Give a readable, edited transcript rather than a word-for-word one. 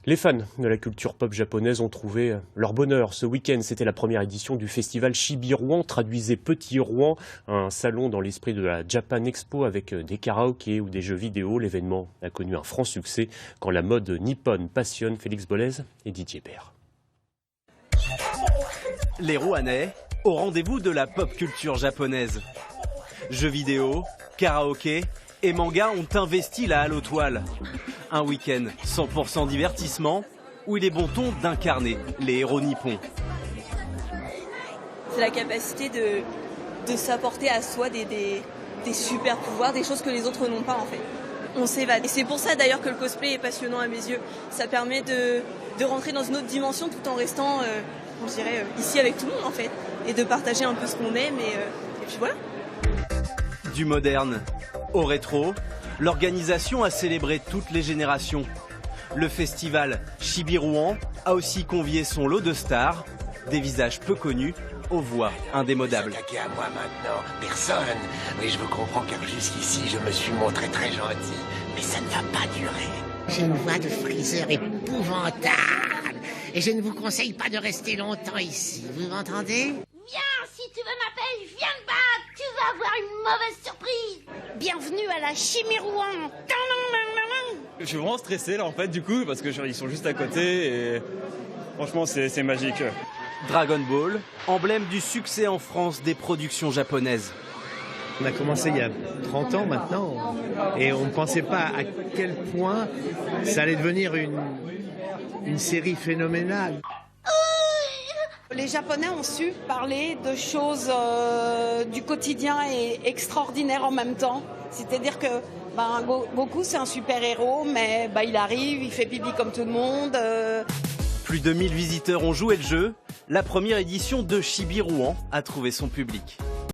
Les fans de la culture pop japonaise ont trouvé leur bonheur. Ce week-end, c'était la première édition du festival Chibi Rouen, traduisez Petit Rouen, un salon dans l'esprit de la Japan Expo avec des karaokés ou des jeux vidéo. L'événement a connu un franc succès quand la mode nippone passionne. Félix Bolez et Didier Bert. Les Rouennais au rendez-vous de la pop culture japonaise. Jeux vidéo, karaoké et manga ont investi la halle aux toiles. Un week-end 100% divertissement où il est bon ton d'incarner les héros nippons. C'est la capacité de s'apporter à soi des super pouvoirs, des choses que les autres n'ont pas en fait. On s'évade. Et c'est pour ça d'ailleurs que le cosplay est passionnant à mes yeux. Ça permet de rentrer dans une autre dimension tout en restant, je dirais, ici avec tout le monde en fait. Et de partager un peu ce qu'on aime et puis voilà. Du moderne au rétro, l'organisation a célébré toutes les générations. Le festival Chibi Rouen a aussi convié son lot de stars, des visages peu connus, aux voix indémodables. S'attaquer à moi maintenant, personne. Oui, je vous comprends car jusqu'ici je me suis montré très gentil, mais ça ne va pas durer. J'ai une voix de friseur épouvantable et je ne vous conseille pas de rester longtemps ici, vous m'entendez? Viens, si tu veux m'appeler, viens me battre, tu vas avoir une mauvaise surprise. Bienvenue à la Chibi Rouen. Je suis vraiment stressé là en fait du coup parce que ils sont juste à côté et franchement c'est magique. Dragon Ball, emblème du succès en France des productions japonaises. On a commencé il y a 30 ans maintenant et on ne pensait pas à quel point ça allait devenir une série phénoménale. Les Japonais ont su parler de choses du quotidien et extraordinaires en même temps. C'est-à-dire que Goku c'est un super-héros, mais il arrive, il fait pipi comme tout le monde. Plus de 1000 visiteurs ont joué le jeu. La première édition de Chibi Rouen a trouvé son public.